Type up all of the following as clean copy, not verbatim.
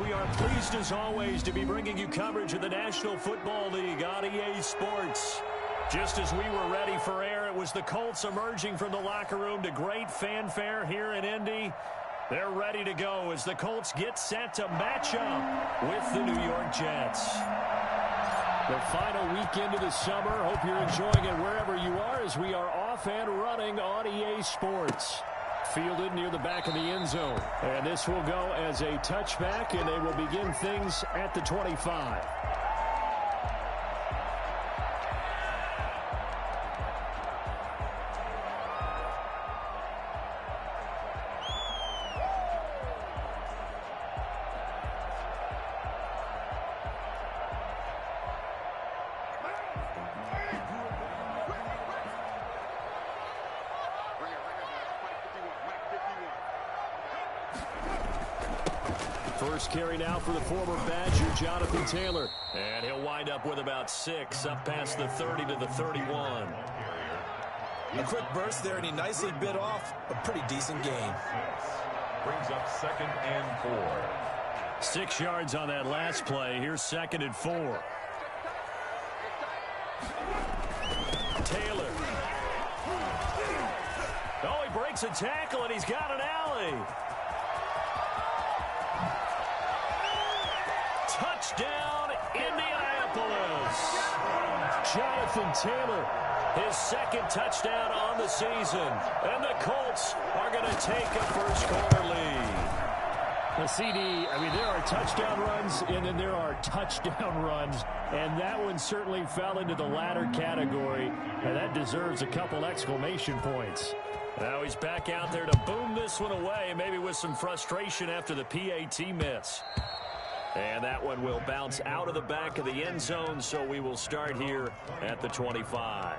We are pleased as always to be bringing you coverage of the National Football League on EA Sports. Just as we were ready for air, it was the Colts emerging from the locker room to great fanfare here in Indy. They're ready to go as the Colts get set to match up with the New York Jets. The final weekend of the summer. Hope you're enjoying it wherever you are as we are off and running on EA Sports. Fielded near the back of the end zone. And this will go as a touchback, and they will begin things at the 25. First carry now for the former Badger, Jonathan Taylor. And he'll wind up with about 6, up past the 30 to the 31. A quick burst there, and he nicely bit off a pretty decent gain. Brings up 2nd and 4. 6 yards on that last play. Here's 2nd and 4. Taylor. Oh, he breaks a tackle, and he's got an alley. Touchdown, Indianapolis. Jonathan Taylor, his 2nd touchdown on the season. And the Colts are going to take a first-quarter lead. The CD, there are touchdown runs, and then there are touchdown runs. And that one certainly fell into the latter category. And that deserves a couple exclamation points. Now he's back out there to boom this one away, maybe with some frustration after the PAT miss. And that one will bounce out of the back of the end zone, so we will start here at the 25.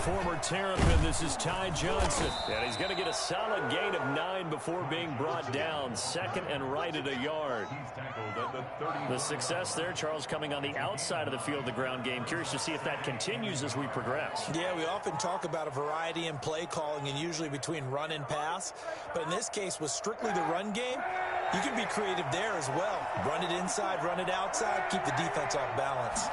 Former Terrapin, this is Ty Johnson. And he's going to get a solid gain of 9 before being brought down. 2nd and right at a yard. The success there, Charles, coming on the outside of the field, the ground game. Curious to see if that continues as we progress. Yeah, we often talk about a variety in play calling and usually between run and pass. But in this case, with strictly the run game, you can be creative there as well. Run it inside, run it outside, keep the defense off balance.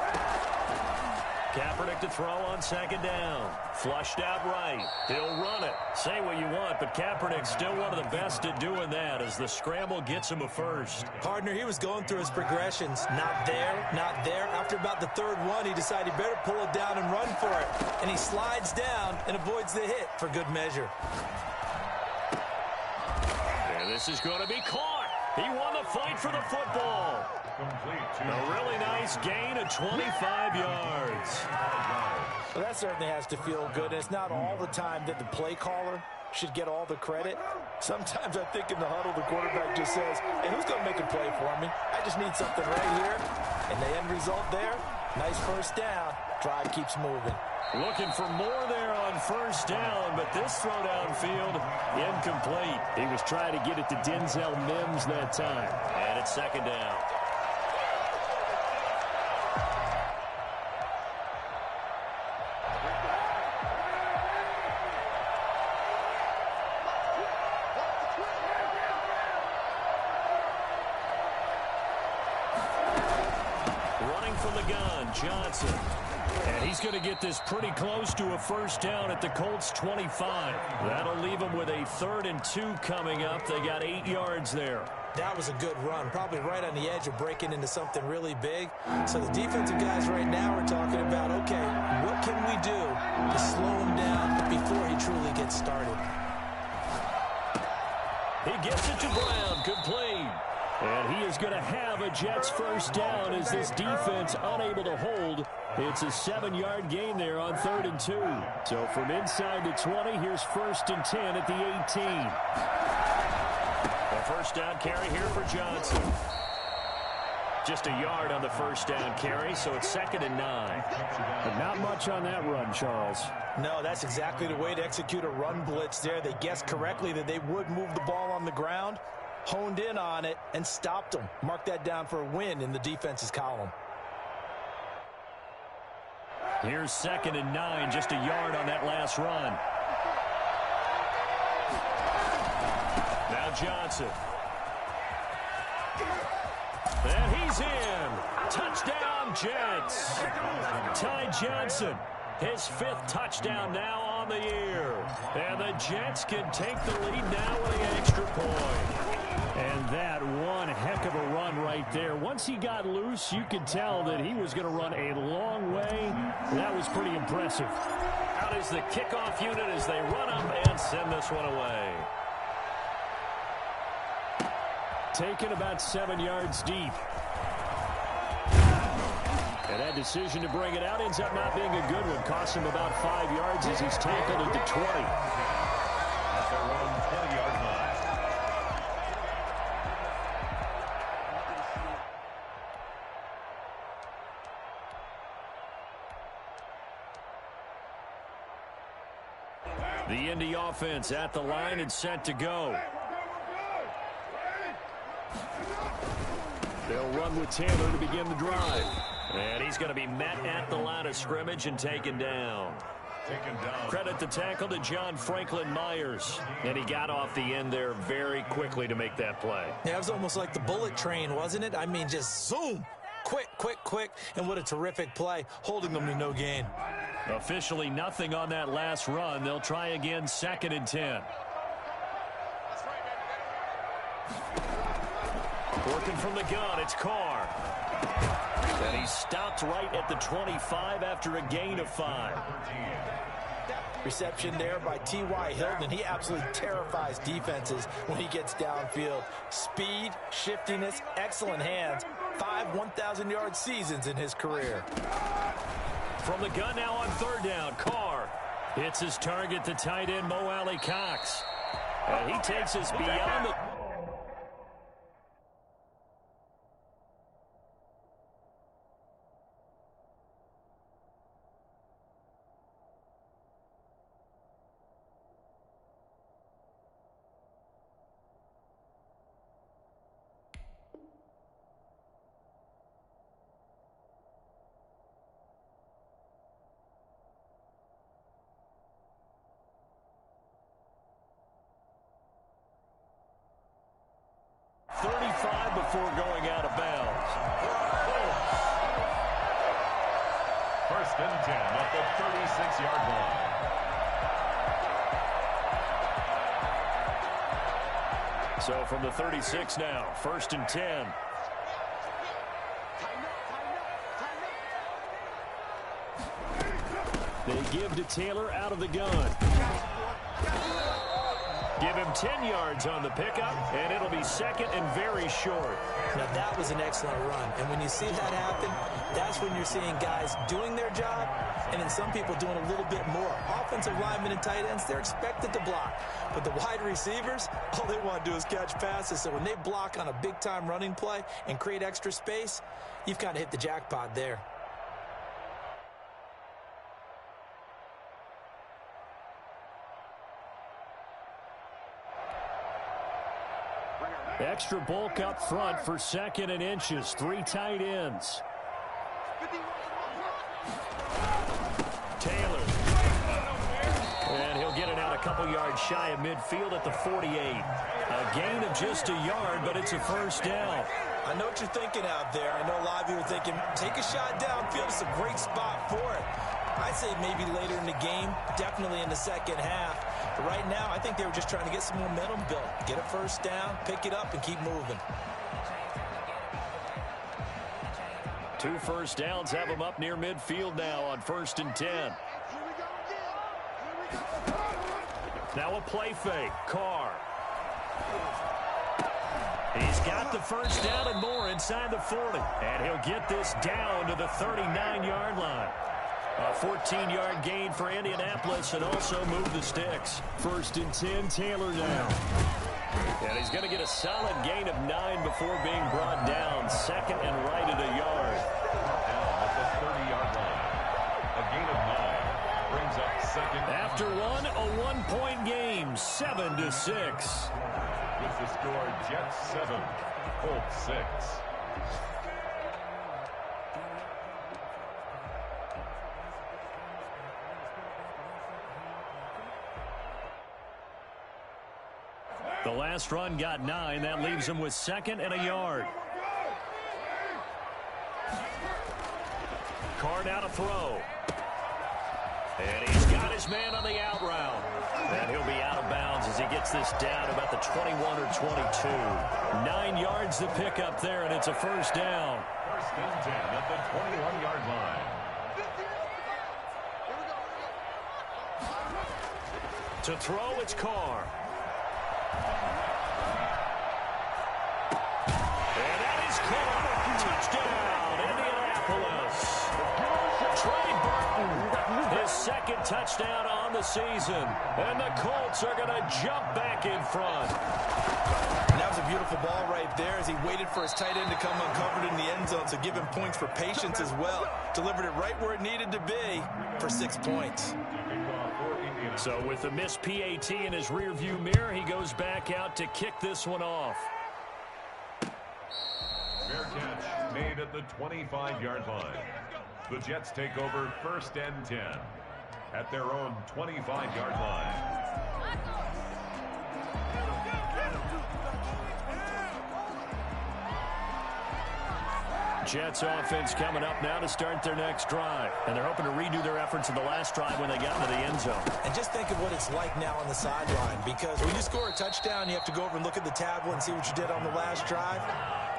Kaepernick to throw on 2nd down. Flushed out right. He'll run it. Say what you want, but Kaepernick's still one of the best at doing that as the scramble gets him a first. Partner, he was going through his progressions. Not there, not there. After about the 3rd one, he decided he better pull it down and run for it. And he slides down and avoids the hit for good measure. And this is going to be caught. He won the fight for the football. A really nice gain of 25 yards. Well, that certainly has to feel good. It's not all the time that the play caller should get all the credit. Sometimes I think in the huddle, the quarterback just says, hey, who's going to make a play for me? I just need something right here. And the end result there, nice first down. Drive keeps moving. Looking for more there on 1st down, but this throw downfield, incomplete. He was trying to get it to Denzel Mims that time. And it's 2nd down. From the gun, Johnson. And he's going to get this pretty close to a 1st down at the Colts 25. That'll leave them with a 3rd and 2 coming up. They got 8 yards there. That was a good run, probably right on the edge of breaking into something really big. So the defensive guys right now are talking about, okay, what can we do to slow him down before he truly gets started? He gets it to Brown, complete. And he is going to have a Jets 1st down as this defense unable to hold It's a 7-yard gain there on 3rd and 2. So from inside the 20, here's 1st and 10 at the 18. A first down carry here for Johnson. Just a yard on the first down carry, so it's 2nd and 9. But not much on that run, Charles. No, that's exactly the way to execute a run blitz there. They guessed correctly that they would move the ball on the ground, honed in on it, and stopped them. Mark that down for a win in the defense's column. Here's 2nd and 9, just a yard on that last run. Now Johnson. And he's in. Touchdown, Jets. Ty Johnson, his 5th touchdown now on the year. And the Jets can take the lead now with the extra point. And that one heck of a run right there. Once he got loose, you could tell that he was going to run a long way. That was pretty impressive. Out is the kickoff unit as they run up and send this one away. Taken about 7 yards deep. And that decision to bring it out ends up not being a good one. Cost him about 5 yards as he's tackled at the 20. That's their run, 20-yard line. The Indy offense at the line and set to go. They'll run with Taylor to begin the drive. And he's going to be met at the line of scrimmage and taken down. Credit the tackle to John Franklin Myers. And he got off the end there very quickly to make that play. Yeah, it was almost like the bullet train, wasn't it? I mean, just zoom. Quick, quick, quick. And what a terrific play, holding them to no gain. Officially nothing on that last run. They'll try again, 2nd and 10. Working from the gun, it's Carr. And he stopped right at the 25 after a gain of 5. Reception there by T.Y. Hilton, and he absolutely terrifies defenses when he gets downfield. Speed, shiftiness, excellent hands. 5 1,000-yard seasons in his career. From the gun now on 3rd down, Carr hits his target, the tight end Mo Alley Cox. And he takes us beyond the... before going out of bounds. 1st and 10 at the 36-yard line. So from the 36 now, 1st and 10. They give to Taylor out of the gun. Give him 10 yards on the pickup, and it'll be 2nd and very short. Now, that was an excellent run. And when you see that happen, that's when you're seeing guys doing their job and then some people doing a little bit more. Offensive linemen and tight ends, they're expected to block. But the wide receivers, all they want to do is catch passes. So when they block on a big-time running play and create extra space, you've kind of hit the jackpot there. Extra bulk up front for 2nd and inches. 3 tight ends. Taylor. And he'll get it out a couple yards shy of midfield at the 48. A gain of just a yard, but it's a 1st down. I know what you're thinking out there. I know a lot of you are thinking, take a shot downfield. It's a great spot for it. I'd say maybe later in the game, definitely in the 2nd half. But right now, I think they were just trying to get some momentum built. Get a 1st down, pick it up, and keep moving. 2 1st downs have them up near midfield now on 1st and 10. Now a play fake. Carr. He's got the first down and more inside the 40. And he'll get this down to the 39-yard line. A 14-yard gain for Indianapolis and also move the sticks. 1st and 10, Taylor now. And he's going to get a solid gain of 9 before being brought down. 2nd and right at a yard. Down at the 30-yard line. A gain of 9 brings up 2nd. After one, a 1-point game, 7-6. With the score, Jets 7, Colts 6. The last run got 9. That leaves him with 2nd and a yard. Card out a throw. And he's got his man on the out route. And he'll be out of bounds as he gets this down about the 21 or 22. 9 yards to pick up there, and it's a first down. 1st and 10 at the 21-yard line. To throw, it's Carr. And that is Carr. Touchdown, Indianapolis. Trey Burton, his 2nd touchdown on the season. And the Colts are going to jump back in front. And that was a beautiful ball right there as he waited for his tight end to come uncovered in the end zone, so give him points for patience as well. Delivered it right where it needed to be for 6 points. So with a missed PAT in his rearview mirror, he goes back out to kick this one off. Fair catch made at the 25-yard line. The Jets take over 1st and 10 at their own 25-yard line. Jets offense coming up now to start their next drive. And they're hoping to redo their efforts in the last drive when they got into the end zone. And just think of what it's like now on the sideline, because when you score a touchdown, you have to go over and look at the tablet and see what you did on the last drive.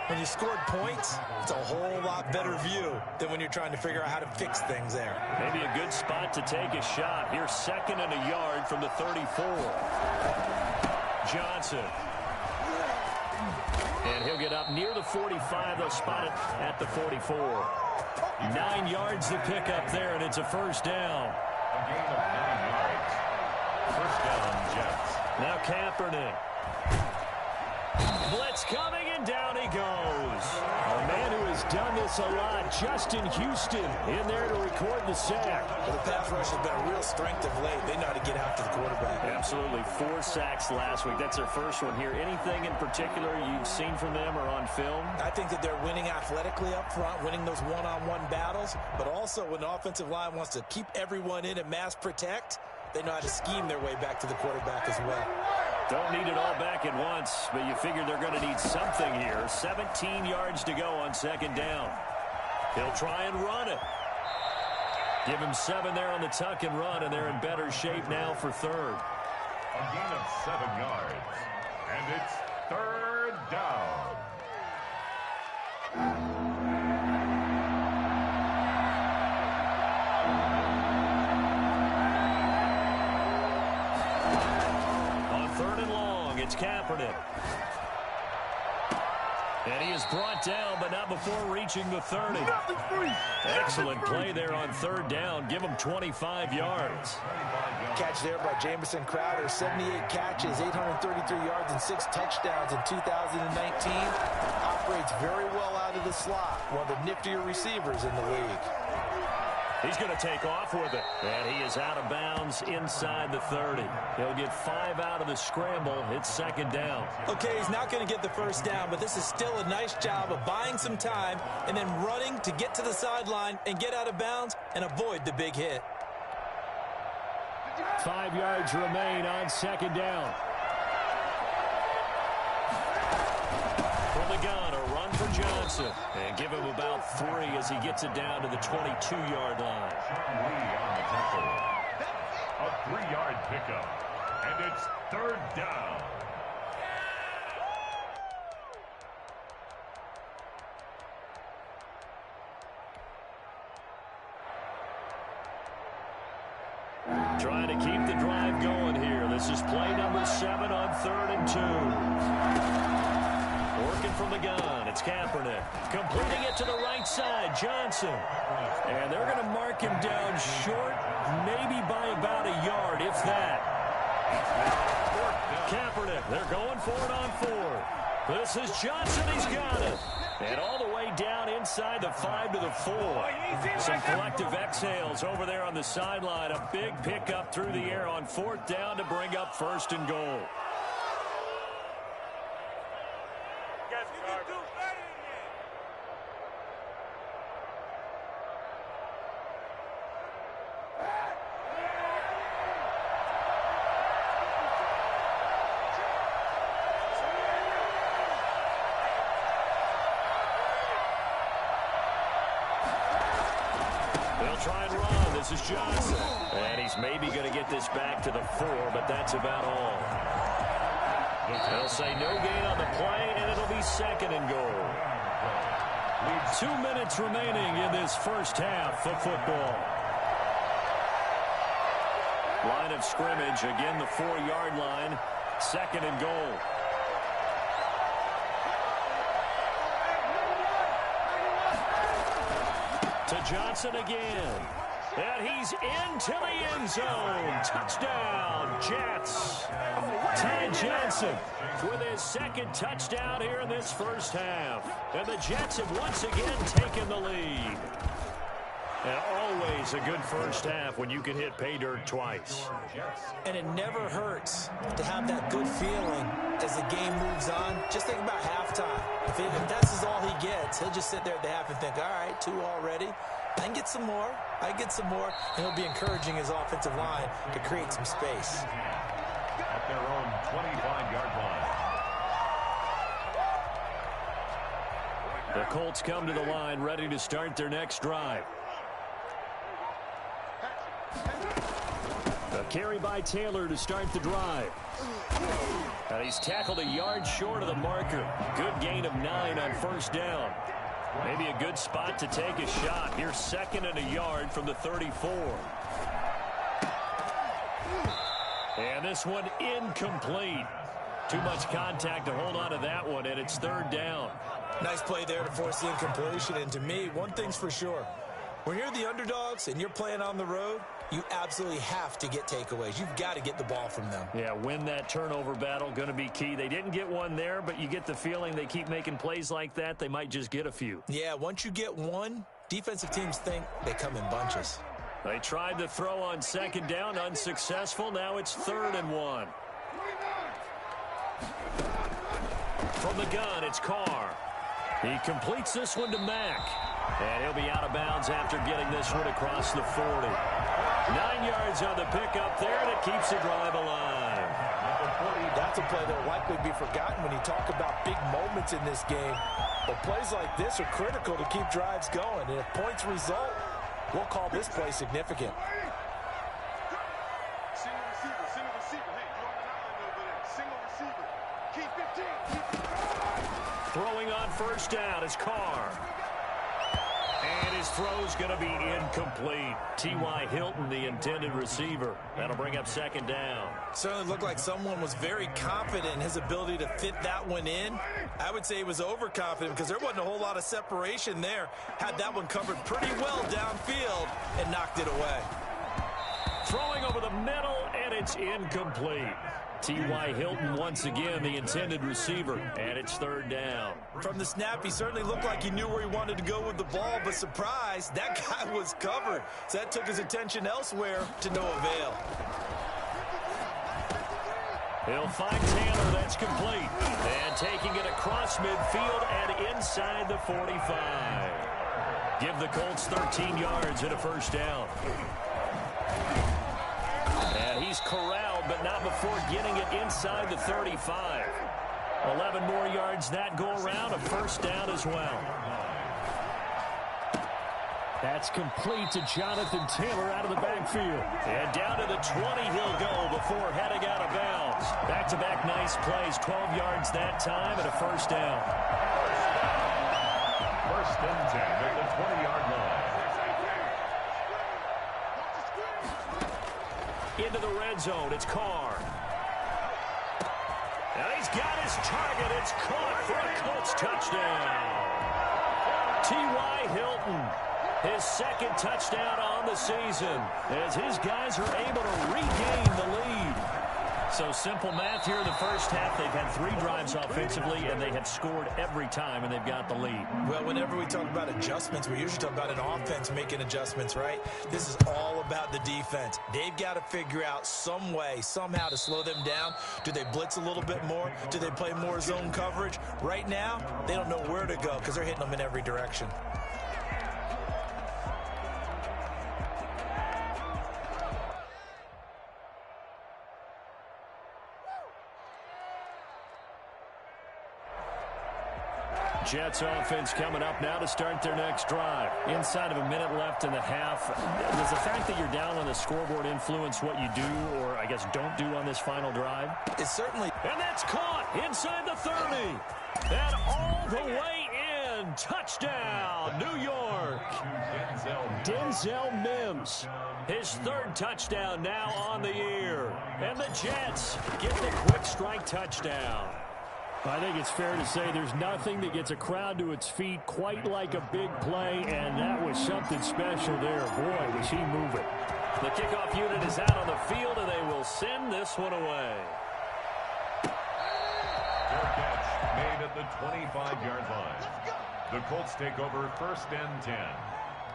When you scored points, it's a whole lot better view than when you're trying to figure out how to fix things there. Maybe a good spot to take a shot. Here's 2nd and a yard from the 34. Johnson. And he'll get up near the 45. They'll spot it at the 44. 9 yards to pick up there, and it's a first down. A gain of 9 yards. First down, Jets. Now Kaepernick. Blitz coming, and down he goes. A man who has done this a lot, Justin Houston, in there to record the sack. Well, the pass rush has been a real strength of late. They know how to get after the quarterback. Absolutely. 4 sacks last week. That's their first one here. Anything in particular you've seen from them or on film? I think that they're winning athletically up front, winning those one-on-one battles, but also when the offensive line wants to keep everyone in and mass protect, they know how to scheme their way back to the quarterback as well. Don't need it all back at once, but you figure they're going to need something here. 17 yards to go on 2nd down. He'll try and run it. Give him 7 there on the tuck and run, and they're in better shape now for 3rd. A gain of 7 yards. And it's 3rd down. It's Kaepernick. And he is brought down, but not before reaching the 30. Excellent play there on 3rd down. Give him 25 yards. Catch there by Jamison Crowder. 78 catches, 833 yards, and 6 touchdowns in 2019. Operates very well out of the slot. One of the niftier receivers in the league. He's going to take off with it. And he is out of bounds inside the 30. He'll get 5 out of the scramble. It's 2nd down. Okay, he's not going to get the first down, but this is still a nice job of buying some time and then running to get to the sideline and get out of bounds and avoid the big hit. 5 yards remain on 2nd down. From the gun, a run for Johnson. And give him about 3 as he gets it down to the 22-yard line. Sean Lee on the tackle. A 3-yard pickup. And it's 3rd down. Trying to keep the drive going here. This is play number 7 on 3rd and 2. Working from the gun, it's Kaepernick. Completing it to the right side, Johnson. And they're going to mark him down short, maybe by about a yard, if that. Kaepernick, they're going for it on 4. This is Johnson, he's got it. And all the way down inside the 5 to the 4. Some collective exhales over there on the sideline. A big pickup through the air on 4th down to bring up 1st and goal. Try and run. This is Johnson. And he's maybe going to get this back to the 4, but that's about all. They'll say no gain on the play, and it'll be 2nd and goal. 2 minutes remaining in this first half of football. Line of scrimmage, again the 4-yard line. 2nd and goal. To Johnson again. And he's into the end zone. Touchdown, Jets. Ty Johnson with his 2nd touchdown here in this first half. And the Jets have once again taken the lead. And always a good first half when you can hit pay dirt twice. And it never hurts to have that good feeling as the game moves on. Just think about halftime. If that's all he gets, he'll just sit there at the half and think, all right, 2 already. I can get some more. I can get some more. And he'll be encouraging his offensive line to create some space. At their own 25-yard line. The Colts come to the line ready to start their next drive. A carry by Taylor to start the drive. And he's tackled a yard short of the marker. Good gain of 9 on 1st down. Maybe a good spot to take a shot. Here's 2nd and a yard from the 34. And this one incomplete. Too much contact to hold on to that one, and it's 3rd down. Nice play there to force the incompletion. And to me, one thing's for sure. When you're the underdogs and you're playing on the road, you absolutely have to get takeaways. You've got to get the ball from them. Yeah, win that turnover battle, going to be key. They didn't get one there, but you get the feeling they keep making plays like that, they might just get a few. Yeah, once you get one, defensive teams think they come in bunches. They tried to throw on 2nd down, unsuccessful. Now it's 3rd and 1. From the gun, it's Carr. He completes this one to Mack. And he'll be out of bounds after getting this one across the 40. 9 yards on the pickup there, and it keeps the drive alive. That's a play that will likely be forgotten when you talk about big moments in this game. But plays like this are critical to keep drives going. And if points result, we'll call this play significant. Throwing on 1st down is Carr. And his throw's going to be incomplete. T.Y. Hilton, the intended receiver. That'll bring up 2nd down. Certainly looked like someone was very confident in his ability to fit that one in. I would say he was overconfident because there wasn't a whole lot of separation there. Had that one covered pretty well downfield and knocked it away. Throwing over the middle, and it's incomplete. T.Y. Hilton once again the intended receiver, and it's 3rd down. From the snap, he certainly looked like he knew where he wanted to go with the ball, but surprise, that guy was covered. So that took his attention elsewhere to no avail. He'll find Taylor, that's complete. And taking it across midfield and inside the 45. Give the Colts 13 yards and a 1st down. And he's corralled, but not before getting it inside the 35. 11 more yards that go around, a 1st down as well. That's complete to Jonathan Taylor out of the backfield. And down to the 20 he'll go before heading out of bounds. Back-to-back nice plays, 12 yards that time and a 1st down. 1st and 10 at the 20-yard line. Into the red zone, it's Carr. And he's got his target. It's caught for a Colts touchdown. T.Y. Hilton, his second touchdown on the season, as his guys are able to regain the lead. So simple math here in the first half. They've had 3 drives offensively, and they have scored every time, and they've got the lead. Well, whenever we talk about adjustments, we usually talk about an offense making adjustments, right? This is all about the defense. They've got to figure out some way, somehow to slow them down. Do they blitz a little bit more? Do they play more zone coverage? Right now, they don't know where to go because they're hitting them in every direction. Jets offense coming up now to start their next drive. Inside of a minute left in the half. Does the fact that you're down on the scoreboard influence what you do, or I guess don't do on this final drive? It's certainly. And that's caught inside the 30. And all the way in. Touchdown, New York. Denzel Mims. His 3rd touchdown now on the year. And the Jets get the quick strike touchdown. I think it's fair to say there's nothing that gets a crowd to its feet quite like a big play, and that was something special there. Boy, was he moving. The kickoff unit is out on the field, and they will send this one away. Fair catch made at the 25-yard line. The Colts take over 1st and 10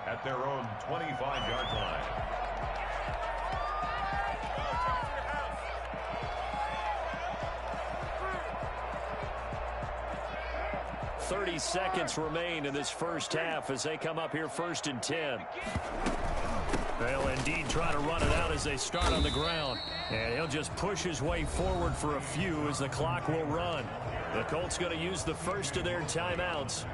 at their own 25-yard line. 30 seconds remain in this first half as they come up here 1st and 10. They'll indeed try to run it out as they start on the ground. And he'll just push his way forward for a few as the clock will run. The Colts going to use the first of their timeouts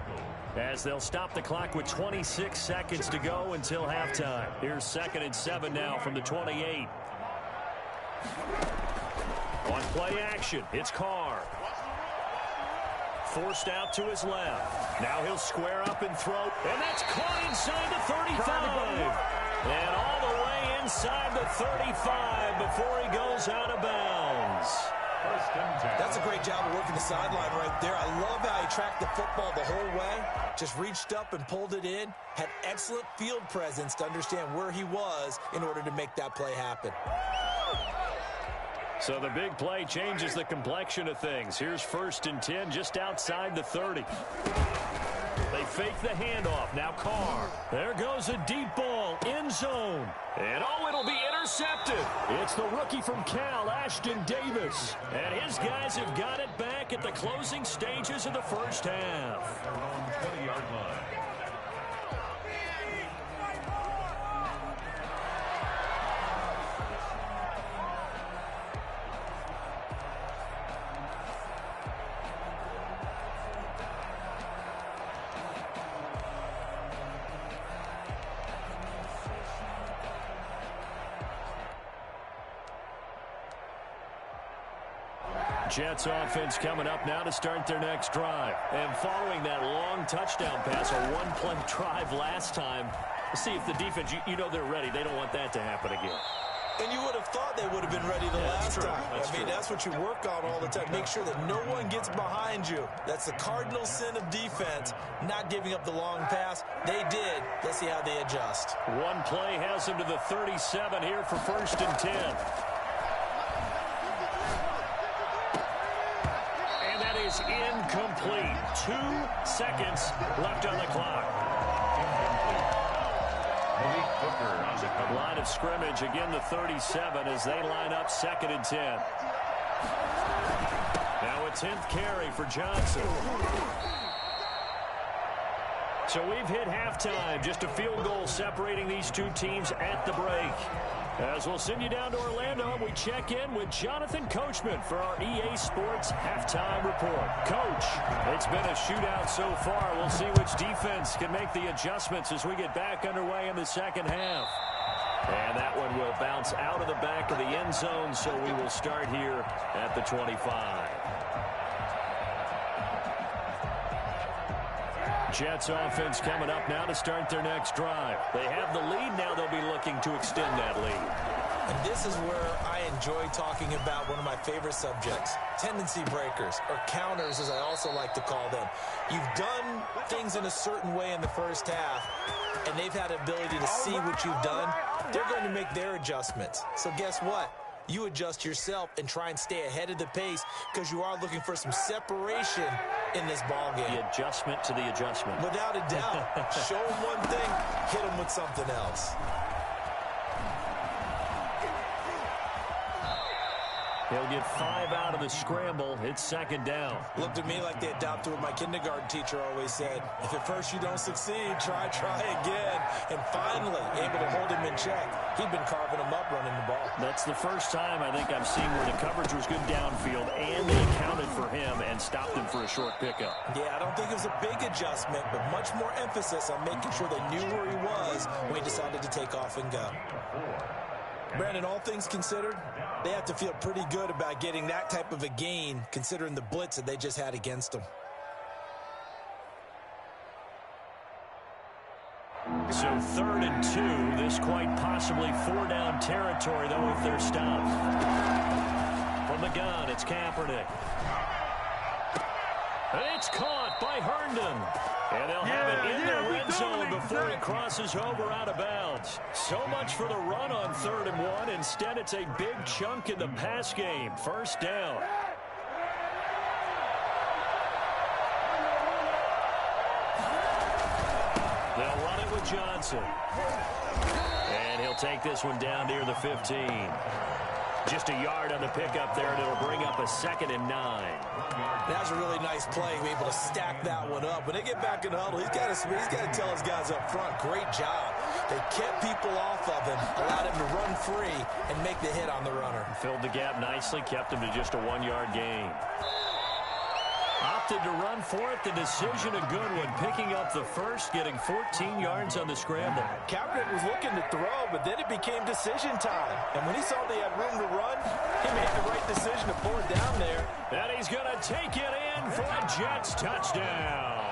as they'll stop the clock with 26 seconds to go until halftime. Here's 2nd and 7 now from the 28. On play action, it's Carr. Forced out to his left. Now he'll square up and throw. And that's caught inside the 35. And all the way inside the 35 before he goes out of bounds. That's a great job of working the sideline right there. I love how he tracked the football the whole way. Just reached up and pulled it in. Had excellent field presence to understand where he was in order to make that play happen. So the big play changes the complexion of things. Here's 1st and 10 just outside the 30. They fake the handoff. Now Carr. There goes a deep ball. End zone. And oh, it'll be intercepted. It's the rookie from Cal, Ashton Davis. And his guys have got it back at the closing stages of the first half. Their own 20-yard line. Jets offense coming up now to start their next drive. And following that long touchdown pass, a one-play drive last time, let's see if the defense, you know they're ready. They don't want that to happen again. And you would have thought they would have been ready the last time. That's what you work on all the time. Make sure that no one gets behind you. That's the cardinal sin of defense, not giving up the long pass. They did. Let's see how they adjust. One play has them to the 37 here for 1st and 10. And that is incomplete. 2 seconds left on the clock. Line of scrimmage, again the 37 as they line up 2nd and 10. Now a 10th carry for Johnson. So we've hit halftime, just a field goal separating these two teams at the break. As we'll send you down to Orlando, we check in with Jonathan Coachman for our EA Sports Halftime Report. Coach, it's been a shootout so far. We'll see which defense can make the adjustments as we get back underway in the second half. And that one will bounce out of the back of the end zone, so we will start here at the 25. Jets offense coming up now to start their next drive. They have the lead now. They'll be looking to extend that lead. And this is where I enjoy talking about one of my favorite subjects, tendency breakers, or counters as I also like to call them. You've done things in a certain way in the first half, and they've had the ability to see what you've done. They're going to make their adjustments. So guess what? You adjust yourself and try and stay ahead of the pace because you are looking for some separation in this ball game. The adjustment to the adjustment. Without a doubt. Show them one thing, hit them with something else. He'll get 5 out of the scramble. It's second down. Looked at me like they adopted what my kindergarten teacher always said. If at first you don't succeed, try again. And finally, able to hold him in check. He'd been carving him up running the ball. That's the first time I think I've seen where the coverage was good downfield and they accounted for him and stopped him for a short pickup. Yeah, I don't think it was a big adjustment, but much more emphasis on making sure they knew where he was when he decided to take off and go. Brandon, all things considered, they have to feel pretty good about getting that type of a gain considering the blitz that they just had against them. So 3rd and 2, this quite possibly 4-down territory, though, if they're stopped. From the gun, it's Kaepernick. It's caught by Herndon. And they'll have it in the red zone before it crosses over out of bounds. So much for the run on 3rd and 1. Instead, it's a big chunk in the pass game. First down. They'll run it with Johnson. And he'll take this one down near the 15. Just a yard on the pickup there, and it'll bring up a 2nd and 9. That's a really nice play, be able to stack that one up. When they get back in the huddle, he's got to tell his guys up front, great job. They kept people off of him, allowed him to run free, and make the hit on the runner. Filled the gap nicely, kept him to just a 1-yard gain. Opted to run for it. The decision a good one. Picking up the first, getting 14 yards on the scramble. Kaepernick was looking to throw, but then it became decision time. And when he saw they had room to run, he made the right decision to pull it down there. And he's going to take it in for a Jets touchdown.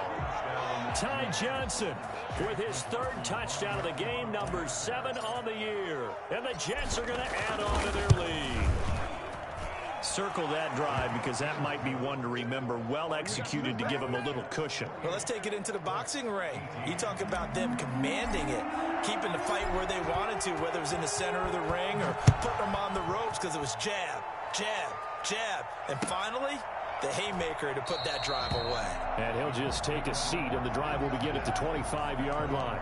Ty Johnson with his 3rd touchdown of the game, number 7 on the year. And the Jets are going to add on to their lead. Circle that drive because that might be one to remember. Well executed to give them a little cushion. Well, let's take it into the boxing ring. You talk about them commanding it, keeping the fight where they wanted to, whether it was in the center of the ring or putting them on the ropes because it was jab, jab, jab. And finally, the haymaker to put that drive away. And he'll just take a seat, and the drive will begin at the 25-yard line.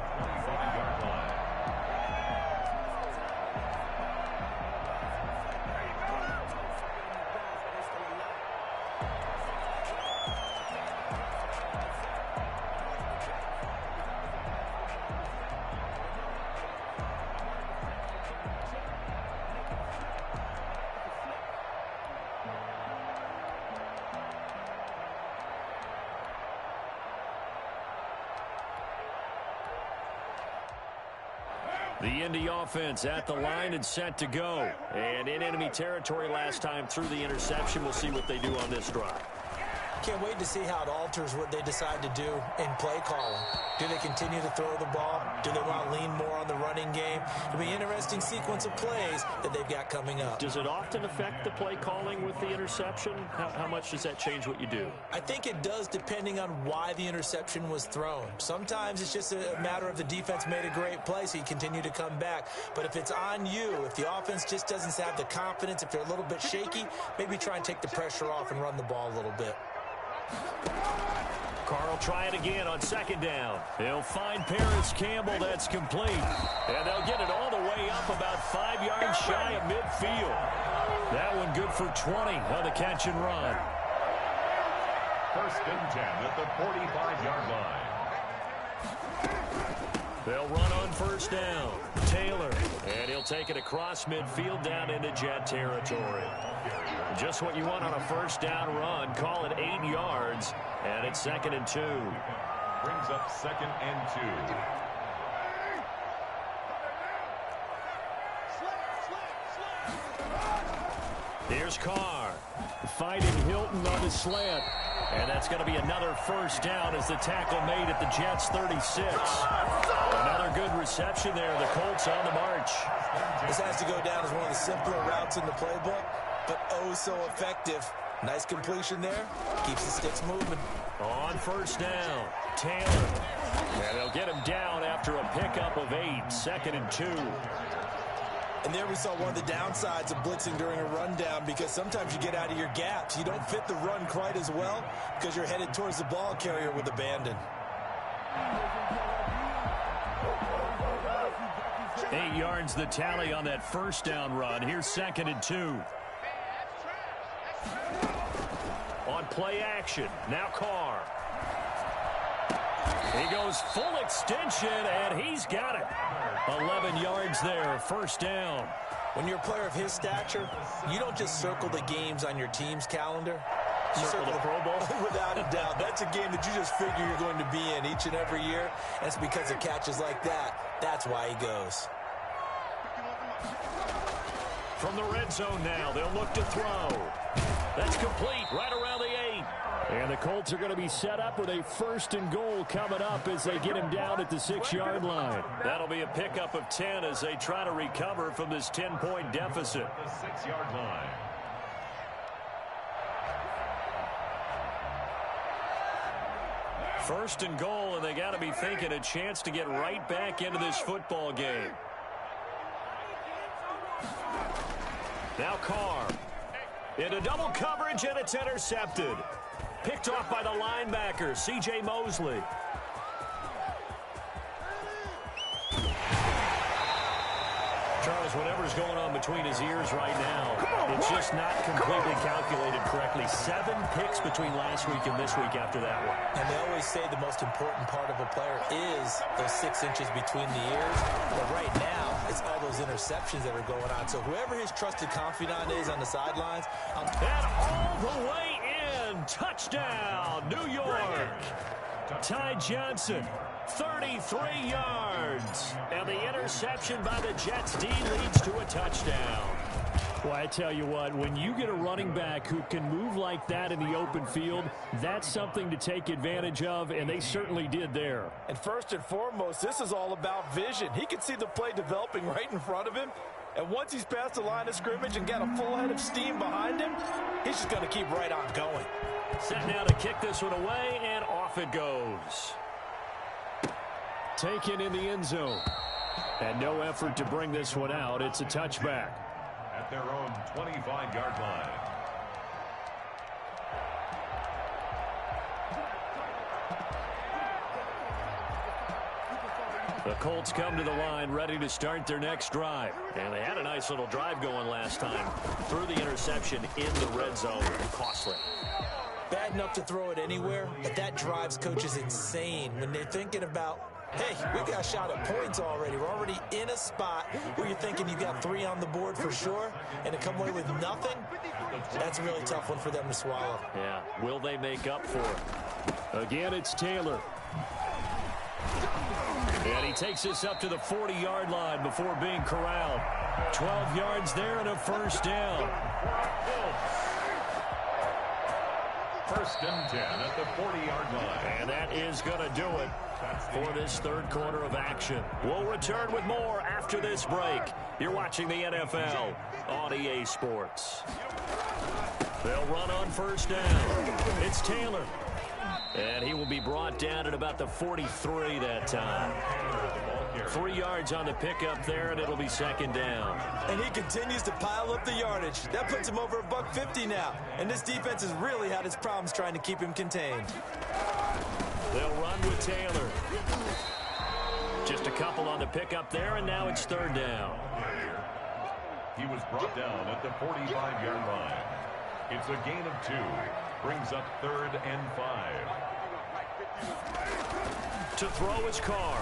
The Indy offense at the line and set to go. And in enemy territory last time through the interception. We'll see what they do on this drive. Can't wait to see how it alters what they decide to do in play calling. Do they continue to throw the ball? Do they want to lean more on the running game? It'll be an interesting sequence of plays that they've got coming up. Does it often affect the play calling with the interception? How much does that change what you do? I think it does depending on why the interception was thrown. Sometimes it's just a matter of the defense made a great play, so you continue to come back. But if it's on you, if the offense just doesn't have the confidence, if they're a little bit shaky, maybe try and take the pressure off and run the ball a little bit. Carl try it again on 2nd down. They'll find Paris Campbell. That's complete. And they'll get it all the way up about 5 yards shy of midfield. That one good for 20 on the catch and run. 1st and 10 at the 45-yard line. They'll run on 1st down. Taylor. And he'll take it across midfield down into Jet territory. Just what you want on a 1st down run. Call it 8 yards. And it's 2nd and 2. Brings up 2nd and 2. Here's Carr fighting Hilton on his slant. And that's going to be another first down as the tackle made at the Jets' 36. Another good reception there. The Colts on the march. This has to go down as one of the simpler routes in the playbook, but oh so effective. Nice completion there. Keeps the sticks moving. On first down, Taylor. And they'll get him down after a pickup of 8, 2nd and 2. And there we saw one of the downsides of blitzing during a rundown, because sometimes you get out of your gaps. You don't fit the run quite as well because you're headed towards the ball carrier with abandon. 8 yards the tally on that first down run. Here's 2nd and 2. On play action, now Carr. He goes full extension, and he's got it. 11 yards there, first down. When you're a player of his stature, you don't just circle the games on your team's calendar. You Circle the Pro Bowl? Without a doubt. That's a game that you just figure you're going to be in each and every year. And it's because of catches like that. That's why he goes. From the red zone now, they'll look to throw. That's complete, right around the 8. And the Colts are going to be set up with a 1st and goal coming up as they get him down at the 6-yard line. That'll be a pickup of 10 as they try to recover from this 10-point deficit. The 6-yard line. First and goal, and they got to be thinking a chance to get right back into this football game. Now Carr. Into double coverage, and it's intercepted. Picked off by the linebacker, C.J. Mosley. Charles, whatever's going on between his ears right now, it's just not completely calculated correctly. 7 picks between last week and this week after that one. And they always say the most important part of a player is those 6 inches between the ears. But right now, it's all those interceptions that are going on. So whoever his trusted confidant is on the sidelines. And all the way in. Touchdown, New York. Ty Johnson, 33 yards. And the interception by the Jets D leads to a touchdown. Well, I tell you what, when you get a running back who can move like that in the open field, that's something to take advantage of, and they certainly did there. And first and foremost, this is all about vision. He can see the play developing right in front of him. And once he's past the line of scrimmage and got a full head of steam behind him, he's just going to keep right on going. Set now to kick this one away, and off it goes. Taken in the end zone. And no effort to bring this one out. It's a touchback. At their own 25-yard line. The Colts come to the line ready to start their next drive. And they had a nice little drive going last time. Threw the interception in the red zone. Costly. Bad enough to throw it anywhere, but that drives coaches insane when they're thinking about, hey, we've got a shot at points already. We're already in a spot where you're thinking you've got 3 on the board for sure, and to come away with nothing, that's a really tough one for them to swallow. Yeah, will they make up for it? Again, it's Taylor. And he takes this up to the 40-yard line before being corralled. 12 yards there and a first down. First and 10 at the 40-yard line. And that is going to do it for this third quarter of action. We'll return with more after this break. You're watching the NFL on EA Sports. They'll run on first down. It's Taylor. And he will be brought down at about the 43 that time. 3 yards on the pickup there, and it'll be second down. And he continues to pile up the yardage. That puts him over $150 now. And this defense has really had its problems trying to keep him contained. They'll run with Taylor. Just a couple on the pickup there, and now it's third down. He was brought down at the 45-yard line. It's a gain of 2. Brings up 3rd and 5. To throw his Carr.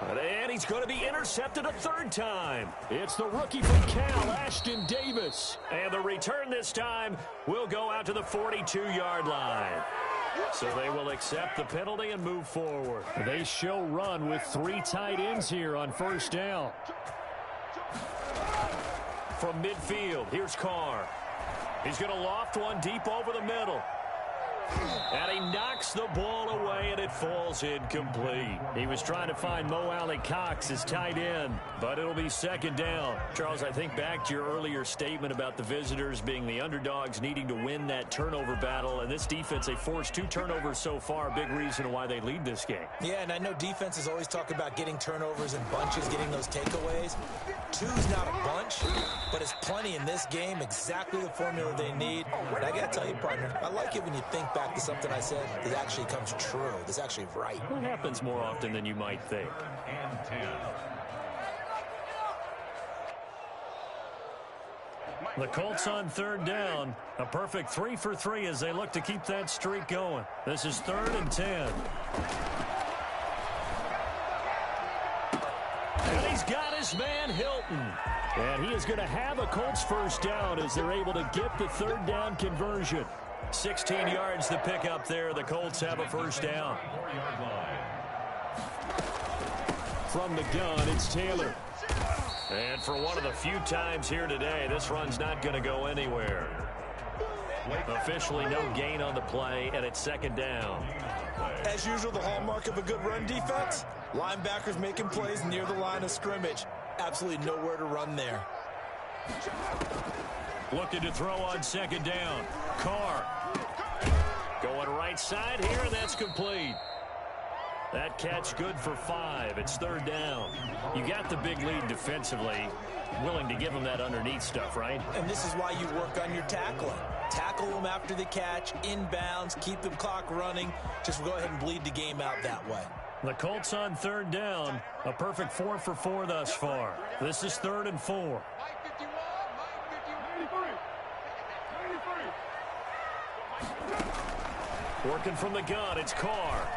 And he's going to be intercepted a 3rd time. It's the rookie from Cal, Ashton Davis. And the return this time will go out to the 42-yard line. So they will accept the penalty and move forward. They show run with 3 tight ends here on first down. from midfield. Here's Carr. He's going to loft one deep over the middle. And he knocks the ball away, and it falls incomplete. He was trying to find Mo Alley-Cox as tight end, but it'll be second down. Charles, I think back to your earlier statement about the visitors being the underdogs needing to win that turnover battle, and this defense, they forced 2 turnovers so far, big reason why they lead this game. Yeah, and I know defenses always talk about getting turnovers in bunches, getting those takeaways. 2's not a bunch, but it's plenty in this game, exactly the formula they need. And I got to tell you, partner, I like it when you think back to something I said that actually comes true. That's actually right. It happens more often than you might think. And 10. The Colts on third down. A perfect 3 for 3 as they look to keep that streak going. This is 3rd and 10. And he's got his man Hilton. And he is going to have a Colts first down as they're able to get the third down conversion. 16 yards to pick up there. The Colts have a first down. From the gun, it's Taylor. And for one of the few times here today, this run's not going to go anywhere. Officially no gain on the play, and it's second down. As usual, the hallmark of a good run defense, linebackers making plays near the line of scrimmage. Absolutely nowhere to run there. Looking to throw on second down. Carr. Going right side here, and that's complete. That catch good for 5. It's third down. You got the big lead defensively. Willing to give them that underneath stuff, right? And this is why you work on your tackling. Tackle them after the catch, inbounds, keep the clock running. Just go ahead and bleed the game out that way. The Colts on third down. A perfect 4 for 4 thus far. This is 3rd and 4. Working from the gun, it's Carr.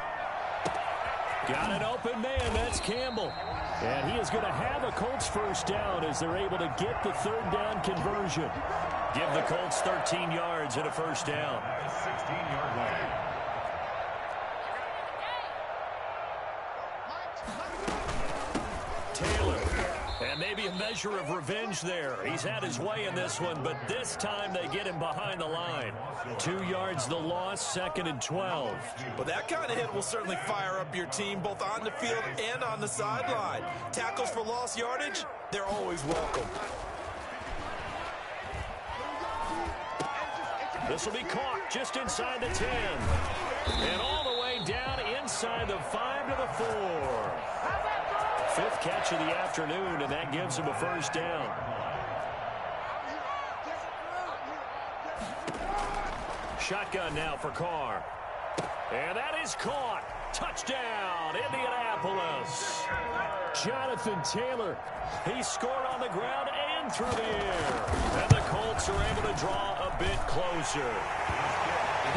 Got an open man, that's Campbell. And he is going to have a Colts first down as they're able to get the third down conversion. Give the Colts 13 yards and a first down. 16-yard line. Taylor. And maybe a measure of revenge there. He's had his way in this one, but this time they get him behind the line. 2 yards the loss, 2nd and 12. Well, that kind of hit will certainly fire up your team, both on the field and on the sideline. Tackles for lost yardage, they're always welcome. This will be caught just inside the 10. And all the way down inside the 5 to the 4. 5th catch of the afternoon, and that gives him a first down. Shotgun now for Carr. And that is caught. Touchdown, Indianapolis. Jonathan Taylor. He scored on the ground and through the air. And the Colts are able to draw a bit closer.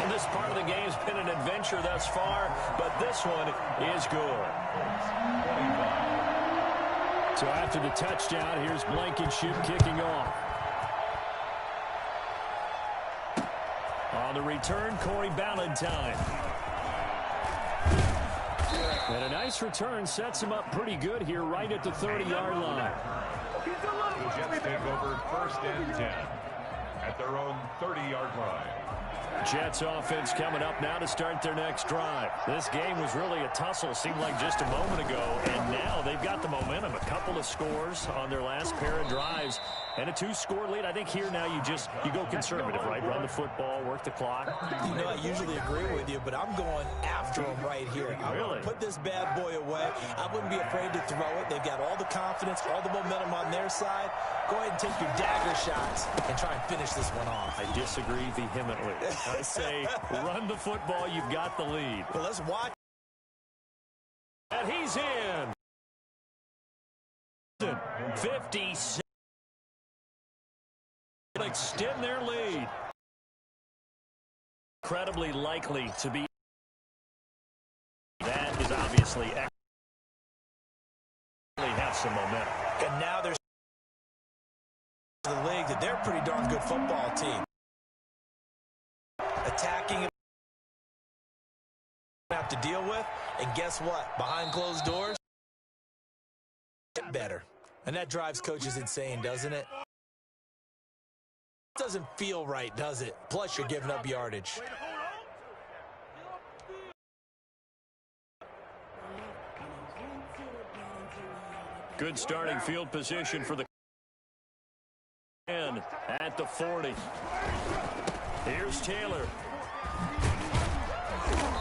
And this part of the game's been an adventure thus far, but this one is good. So after the touchdown, here's Blankenship kicking off. On the return, Corey Ballantyne. And a nice return sets him up pretty good here right at the 30-yard line. The Jets take over 1st and 10 at their own 30-yard line. Jets offense coming up now to start their next drive. This game was really a tussle, seemed like just a moment ago, and now they've got the momentum. A couple of scores on their last pair of drives, and a 2-score lead. I think here now you go conservative, right? Run the football, work the clock. You know, I usually agree with you, but I'm going after them right here. I want to put this bad boy away. I wouldn't be afraid to throw it. They've got all the confidence, all the momentum on their side. Go ahead and take your dagger shots and try and finish this one off. I disagree vehemently. I say run the football. You've got the lead. Well, let's watch. And he's in. 56. Extend their lead. Incredibly likely to be. That is obviously have some momentum. And now there's the league that they're a pretty darn good football team. Attacking have to deal with, and guess what? Behind closed doors, get better. And that drives coaches insane, doesn't it? doesn't feel right, does it? Plus, you're giving up yardage. Good starting field position for the and at the 40. Here's Taylor.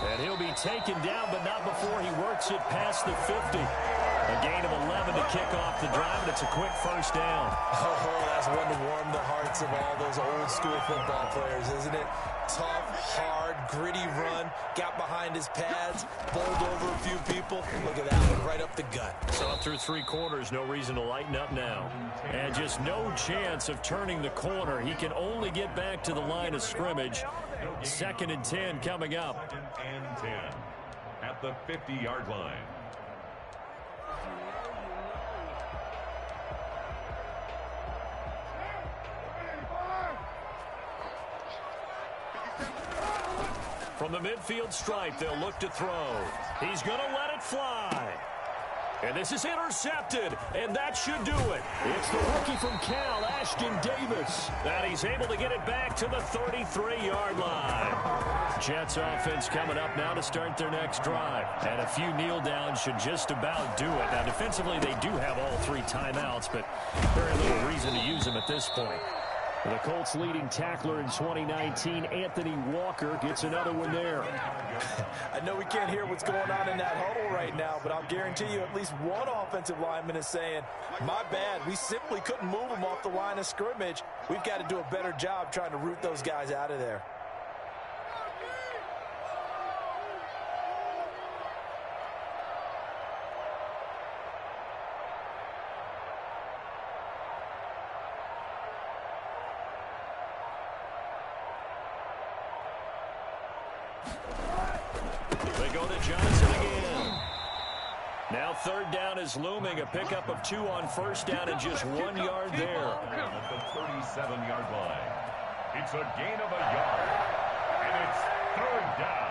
And he'll be taken down, but not before he works it past the 50. A gain of 11 to kick off the drive, and it's a quick first down. Oh, that's one to warm the hearts of all those old school football players, isn't it? Tough, hard, gritty run, got behind his pads, bowled over a few people. Look at that one, right up the gut. So through 3 quarters, no reason to lighten up now. And just no chance of turning the corner. He can only get back to the line of scrimmage. 2nd and 10 coming up. 2nd and 10 at the 50-yard line. From the midfield stripe, they'll look to throw. He's going to let it fly. And this is intercepted, and that should do it. It's the rookie from Cal, Ashton Davis. And he's able to get it back to the 33-yard line. Jets offense coming up now to start their next drive. And a few kneel downs should just about do it. Now, defensively, they do have all 3 timeouts, but very little reason to use them at this point. The Colts' leading tackler in 2019, Anthony Walker, gets another one there. I know we can't hear what's going on in that huddle right now, but I'll guarantee you at least one offensive lineman is saying, my bad, we simply couldn't move them off the line of scrimmage. We've got to do a better job trying to root those guys out of there. They go to Johnson again. Now 3rd down is looming. A pickup of 2 on 1st down and just 1 yard there. At the 37-yard line. It's a gain of a yard. And it's 3rd down.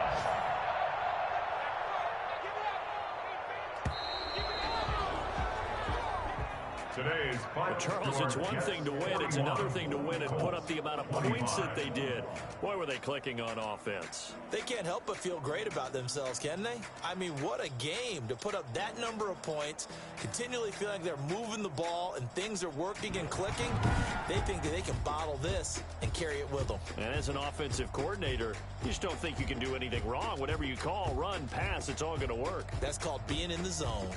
Today's final Charles, it's one thing to win. It's another thing to win and put up the amount of points that they did. Boy, were they clicking on offense. They can't help but feel great about themselves, can they? I mean, what a game to put up that number of points, continually feeling like they're moving the ball and things are working and clicking. They think that they can bottle this and carry it with them. And as an offensive coordinator, you just don't think you can do anything wrong. Whatever you call, run, pass, it's all going to work. That's called being in the zone.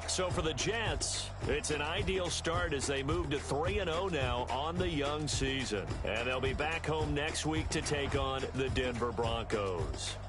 So for the Jets, it's an ideal start as they move to 3-0 now on the young season. And they'll be back home next week to take on the Denver Broncos.